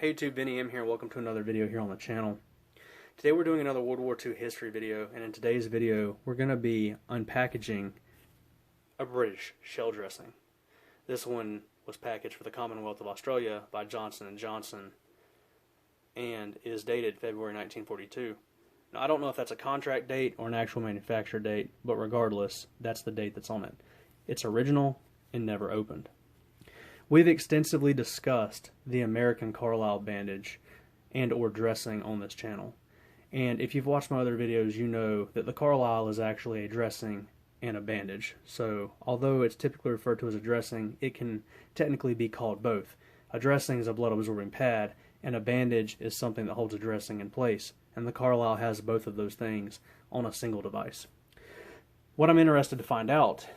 Hey YouTube, Benny M here. Welcome to another video here on the channel. Today we're doing another World War II history video, and in today's video we're going to be unpackaging a British shell dressing. This one was packaged for the Commonwealth of Australia by Johnson & Johnson and is dated February 1942. Now I don't know if that's a contract date or an actual manufacturer date, but regardless, that's the date that's on it. It's original and never opened. We've extensively discussed the American Carlisle bandage and or dressing on this channel. And if you've watched my other videos, you know that the Carlisle is actually a dressing and a bandage. So although it's typically referred to as a dressing, it can technically be called both. A dressing is a blood absorbing pad, and a bandage is something that holds a dressing in place. And the Carlisle has both of those things on a single device. What I'm interested to find out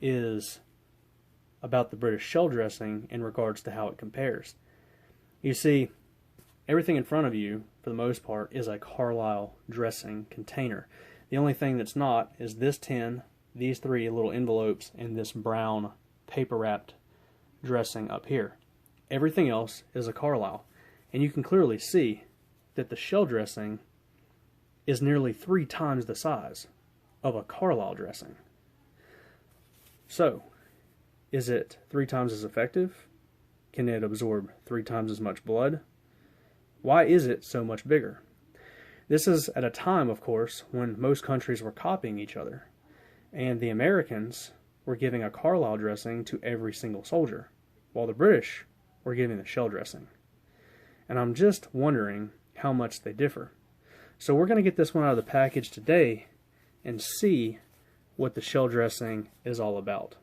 is about the British shell dressing in regards to how it compares. You see, everything in front of you, for the most part, is a Carlisle dressing container. The only thing that's not is this tin, these three little envelopes, and this brown paper-wrapped dressing up here. Everything else is a Carlisle. And you can clearly see that the shell dressing is nearly 3 times the size of a Carlisle dressing. So, is it 3 times as effective? Can it absorb 3 times as much blood? Why is it so much bigger? This is at a time, of course, when most countries were copying each other, and the Americans were giving a Carlisle dressing to every single soldier, while the British were giving the shell dressing. And I'm just wondering how much they differ. So we're going to get this one out of the package today and see what the shell dressing is all about.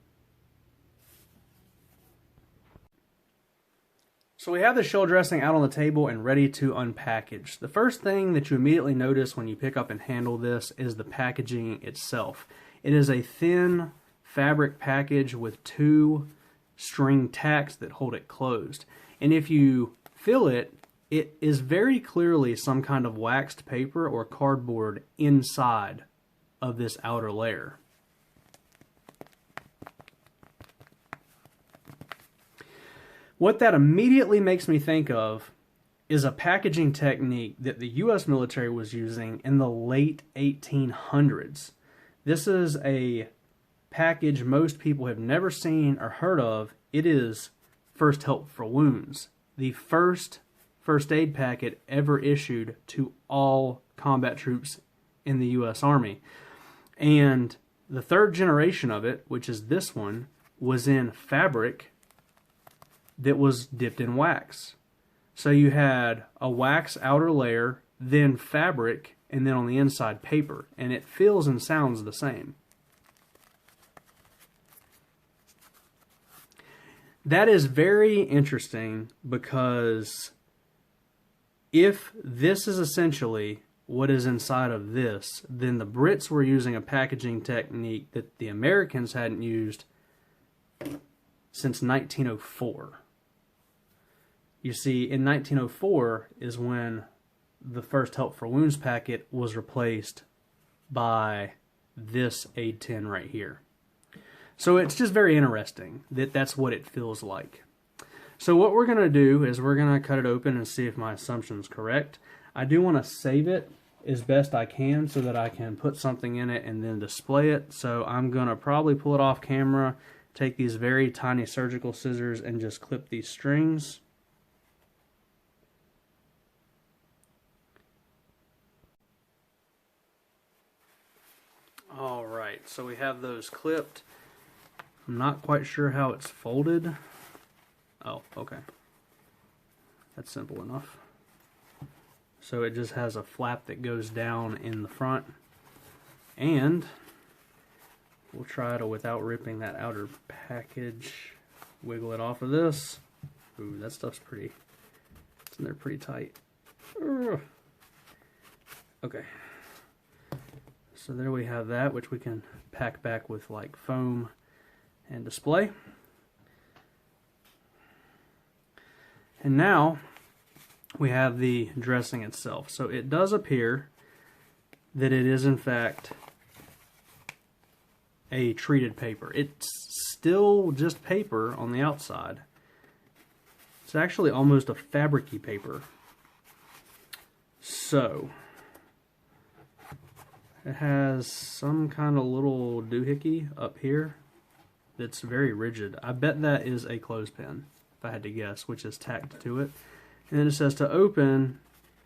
So we have the shell dressing out on the table and ready to unpackage. The first thing that you immediately notice when you pick up and handle this is the packaging itself. It is a thin fabric package with 2 string tacks that hold it closed. And if you feel it, it is very clearly some kind of waxed paper or cardboard inside of this outer layer. What that immediately makes me think of is a packaging technique that the US military was using in the late 1800s. This is a package most people have never seen or heard of. It is First Help for Wounds, the first aid packet ever issued to all combat troops in the US Army. And the 3rd generation of it, which is this one, was in fabric that was dipped in wax. So you had a wax outer layer, then fabric, and then on the inside paper. And it feels and sounds the same. That is very interesting because if this is essentially what is inside of this, then the Brits were using a packaging technique that the Americans hadn't used since 1904. You see, in 1904 is when the First Help for Wounds packet was replaced by this aid tin right here. So it's just very interesting that that's what it feels like. So what we're going to do is we're going to cut it open and see if my assumption is correct. I do want to save it as best I can so that I can put something in it and then display it. So I'm going to probably pull it off camera, take these very tiny surgical scissors and just clip these strings. Alright, so we have those clipped. I'm not quite sure how it's folded. Oh, okay. That's simple enough. So it just has a flap that goes down in the front. And we'll try to, without ripping that outer package, wiggle it off of this. Ooh, that stuff's pretty, it's in there pretty tight. Ugh. Okay. So there we have that, which we can pack back with like foam and display. And now we have the dressing itself. So it does appear that it is in fact a treated paper. It's still just paper on the outside. It's actually almost a fabric-y paper. So, it has some kind of little doohickey up here that's very rigid. I bet that is a clothespin, if I had to guess, which is tacked to it. And then it says to open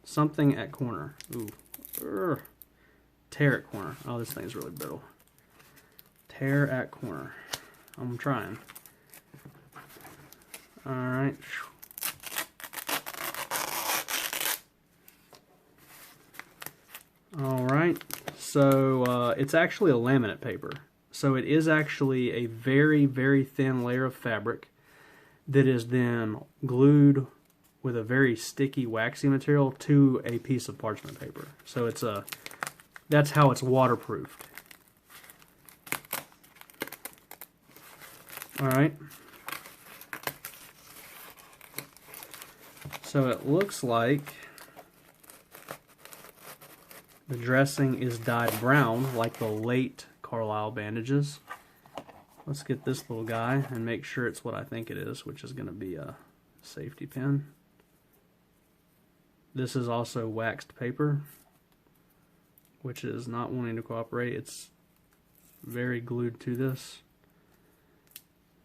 something at corner. Ooh. Tear at corner. Oh, this thing's really brittle. Tear at corner. I'm trying. Alright. Alright. So, it's actually a laminate paper. So it is actually a very, very thin layer of fabric that is then glued with a very sticky, waxy material to a piece of parchment paper. So it's that's how it's waterproofed. Alright. So it looks like the dressing is dyed brown, like the late Carlisle bandages. Let's get this little guy and make sure it's what I think it is, which is going to be a safety pin. This is also waxed paper, which is not wanting to cooperate. It's very glued to this.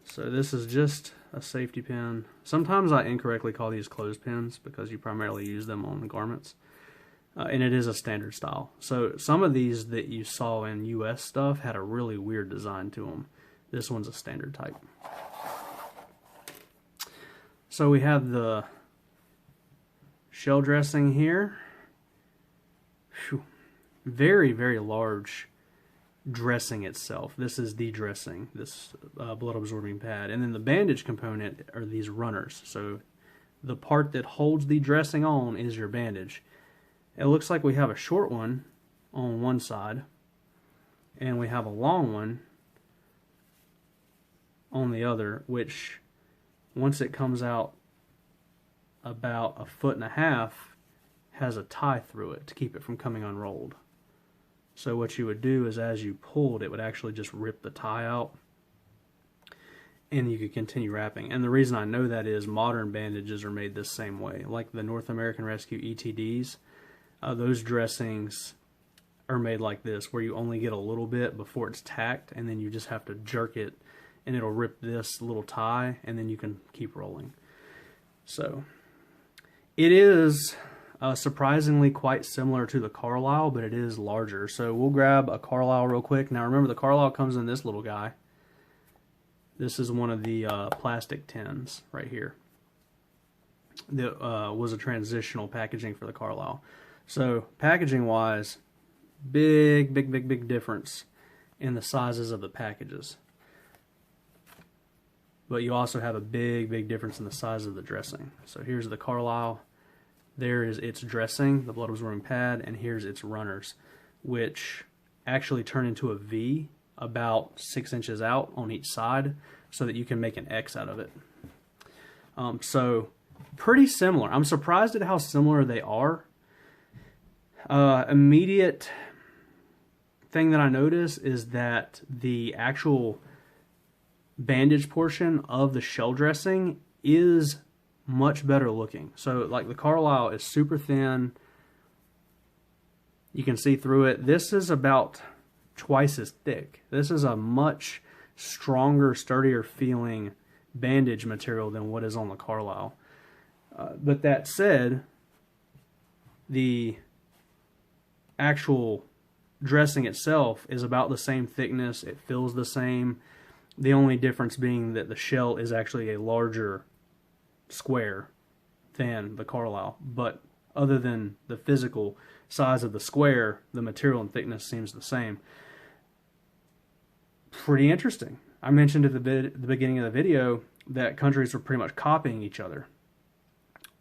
So this is just a safety pin. Sometimes I incorrectly call these clothespins because you primarily use them on garments. And it is a standard style. So some of these that you saw in US stuff had a really weird design to them. This one's a standard type. So we have the shell dressing here. Whew. Very, very large dressing itself. This is the dressing, this blood absorbing pad. And then the bandage component are these runners. So the part that holds the dressing on is your bandage. It looks like we have a short one on one side and we have a long one on the other, which once it comes out about 1.5 feet has a tie through it to keep it from coming unrolled. So what you would do is as you pulled, it would actually just rip the tie out and you could continue wrapping. And the reason I know that is modern bandages are made this same way. Like the North American Rescue ETDs, those dressings are made like this, where you only get a little bit before it's tacked, and then you just have to jerk it, and it'll rip this little tie, and then you can keep rolling. So, it is surprisingly quite similar to the Carlisle, but it is larger. So we'll grab a Carlisle real quick. Now remember, the Carlisle comes in this little guy. This is one of the plastic tins right here. That was a transitional packaging for the Carlisle. So packaging wise, big difference in the sizes of the packages. But you also have a big difference in the size of the dressing. So here's the Carlisle. There is its dressing, the blood absorbing pad, and here's its runners, which actually turn into a V about 6 inches out on each side so that you can make an X out of it. So pretty similar. I'm surprised at how similar they are. Immediate thing that I notice is that the actual bandage portion of the shell dressing is much better looking. So like the Carlisle is super thin. You can see through it. This is about twice as thick. This is a much stronger, sturdier feeling bandage material than what is on the Carlisle. But that said, the actual dressing itself is about the same thickness. It feels the same. The only difference being that the shell is actually a larger square than the Carlisle. But other than the physical size of the square, the material and thickness seems the same. Pretty interesting. I mentioned at the beginning of the video that countries were pretty much copying each other.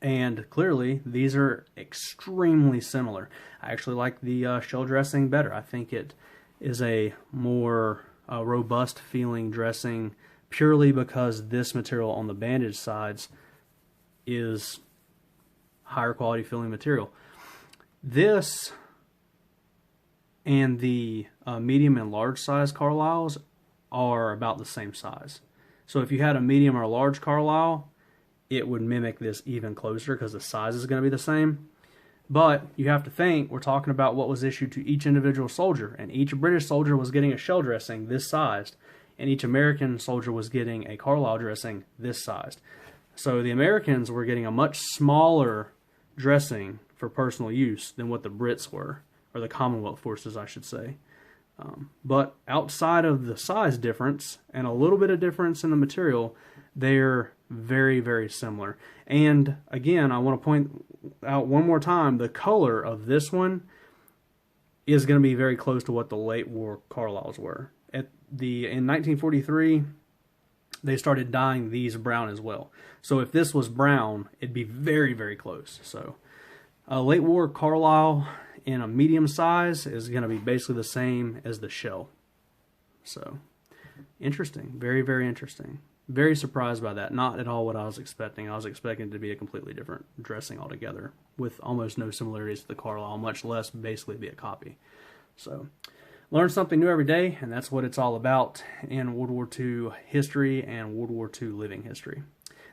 And clearly, these are extremely similar. I actually like the shell dressing better. I think it is a more robust feeling dressing purely because this material on the bandage sides is higher quality feeling material. This and the medium and large size Carlisles are about the same size. So if you had a medium or a large Carlisle, it would mimic this even closer because the size is going to be the same. But you have to think, we're talking about what was issued to each individual soldier, and each British soldier was getting a shell dressing this sized, and each American soldier was getting a Carlisle dressing this sized. So the Americans were getting a much smaller dressing for personal use than what the Brits were, or the Commonwealth forces, I should say. But outside of the size difference and a little bit of difference in the material, they're very, very similar. And again, I want to point out one more time, the color of this one is going to be very close to what the late war Carlisles were. In 1943, they started dyeing these brown as well. So if this was brown, it'd be very, very close. So a late war Carlisle in a medium size is going to be basically the same as the shell. So interesting, very, very interesting. Very surprised by that. Not at all what I was expecting. I was expecting it to be a completely different dressing altogether, with almost no similarities to the Carlisle, much less basically be a copy. So learn something new every day, and that's what it's all about in World War II history and World War II living history.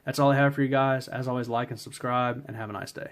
That's all I have for you guys. As always, like and subscribe, and have a nice day.